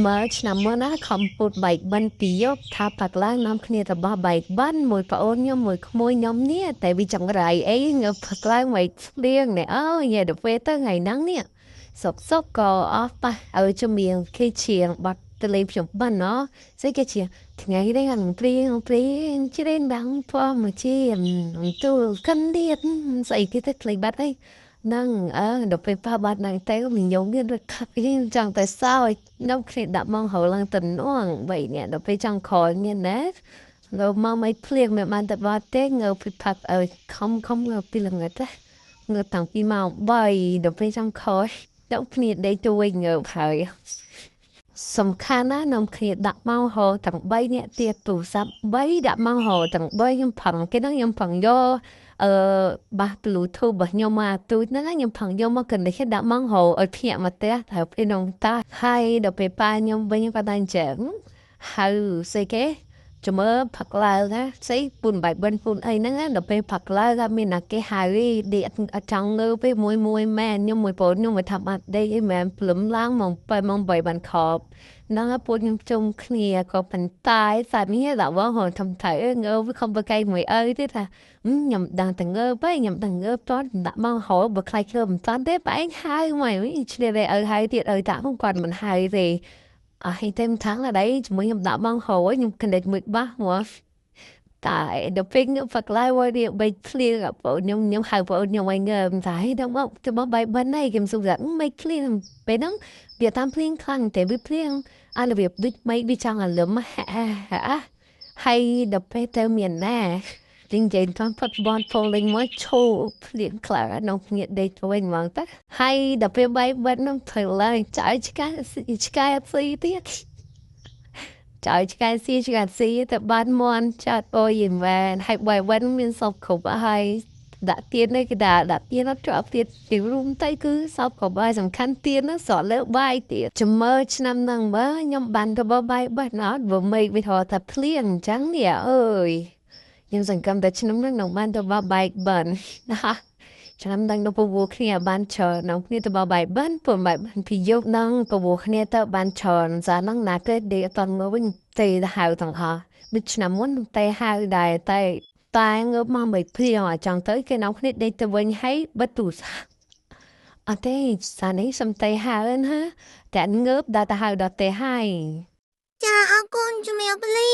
merge ណាមើលណាខំពុតបែកបិណ្ឌពីយកថាផាក់ឡើងនាំគ្នារបស់បែកបិណ្ឌមួយប្អូនខ្ញុំមួយក្មួយខ្ញុំនេះតែវាចង្រៃអីងើផាក់ឡើងបែកស្លៀងនេះអូយទៅពេលទៅថ្ងៃហ្នឹងនេះសុកក៏អស់ប៉ះឲ្យជំនាញគេជាងបាត់ទៅលេងខ្ញុំបានណោះស្អីគេជាថ្ងៃនេះអានព្រៀងជ្រៀងបាំងព្រមជាទូកាន់ទៀតស្អីគេទៅលេងបាត់អីនឹងដល់ពេលប៉ះបាត់ហ្នឹងទៅmình giống như được cái chẳng tại sao nó khi đặt mong hậu lần tình nó vậy nèដល់ពេលចង់ក្រោយមានណាrồiមកមិនភ្លៀងមិនបានតែបាត់ទេងើពីផាត់ឲ្យខំងើពីល្ងាចណាងើតាំងពីម៉ោង3ដល់ពេលចង់ក្រោយដល់គ្នាដេកទៅវិញងើហើយសំខាន់ណានំគ្នាដាក់មកហោទាំង3នាក់ទៀតទូរស័ព្ទ3ដាក់មកហោទាំង3ខ្ញុំផឹងគេហ្នឹងខ្ញុំផឹងយកបាស Bluetooth របស់ខ្ញុំមកទូចហ្នឹងខ្ញុំផឹងយកមកកណ្ដេះដាក់មកហោឲ្យភ្ញាក់មកផ្ទះត្រូវពេលនងតាហើយដល់ពេលប៉ាខ្ញុំវិញគាត់តែអញ្ចឹងហៅស្អីគេចាំមើលផឹកឡើងណាស្អីពូនបាយបិណ្ឌពូនអីហ្នឹងដល់ពេលផឹកឡើងគាត់មានតែគេហៅដេកអត់ចង់ងើពេលមួយម៉ែខ្ញុំមួយបងខ្ញុំមកថាបាត់ដេកអីម៉ែព្រលឹមឡើងម៉ោង7ម៉ោង8បានខប់ហ្នឹងពួកខ្ញុំជុំគ្នាក៏ប៉ុន្តែសាច់នេះដល់បងហនធំថៃងើវាខំបកៃមួយអើទេថាខ្ញុំដឹងតែងើបខ្ញុំដឹងងើបតដាក់មកហៅបើខ្លាចធ្វើមិនតាន់ទេបែងហៅមកឆ្លៀតឲ្យហៅទៀតឲ្យតាគាត់មិនហៅទេអស់តែមួយtháng là đấyជាមួយខ្ញុំដាក់បងហៅខ្ញុំគណិតមួយបាសមកតែដល់ពេលខ្ញុំផឹកឡើងមកនេះបីភ្លៀងបងខ្ញុំហៅបងខ្ញុំឲ្យងើបតែដល់មកទៅមកបាយបិណ្ឌនេះខ្ញុំសុខថាមិនភ្លៀងពេលហ្នឹងវាតាមភ្លៀងខ្លាំងតែវាភ្លៀងអារបៀបដូចមិនវាចង់អាលឹមហើយដល់ពេលទៅមានណាទិញចេញតាមផុតបនផូលីងមកឈោភ្លៀងខ្លាំងនៅគ្នាដេកទៅវិញហ្មងតាហើយដល់ពេលបាយបិណ្ឌហ្នឹងធ្វើឡើងចៅឆ្កែអត់ស៊ីទៀតចៅឆ្កែស៊ីតែបានមន់ចាត់អុយមែនហើយបាយបិណ្ឌមានសពគ្រប់ហើយដាក់ទៀននេះគេដាក់ទៀនអត់ជាប់ទៀតទីរុំទៅគឺសពគ្រប់ហើយសំខាន់ទៀនហ្នឹងស្រក់លើបាយទៀតចាំមើលឆ្នាំហ្នឹងមើលខ្ញុំបានទៅបាយបិណ្ឌអត់បើមេឃវាថតថាភ្លៀងអញ្ចឹងនេះអើយខ្ញុំសង្កេតតែឆ្នាំហ្នឹងនឹងបានទៅបាយបិណ្ឌណាឆ្នាំហ្នឹងនៅពវគ្នាបានច្រើននៅគ្នាទៅបាយបិណ្ឌព្រោះបាយពីយកហ្នឹងពវគ្នាទៅបានច្រើនសារហ្នឹងណាគេដេកអត់តងវិញទេហៅទាំងអស់ដូចឆ្នាំមុនតែហៅដែរតែងើបមកមិនព្រាវអាចង់ទៅគេនៅគ្នាដេកទៅវិញហើយបិទទូរស័ព្ទអត់ទេសារនេះសំតែហៅណាតែងើបដល់ទៅហៅដល់ទេហើយចាអរគុណជំរាបលា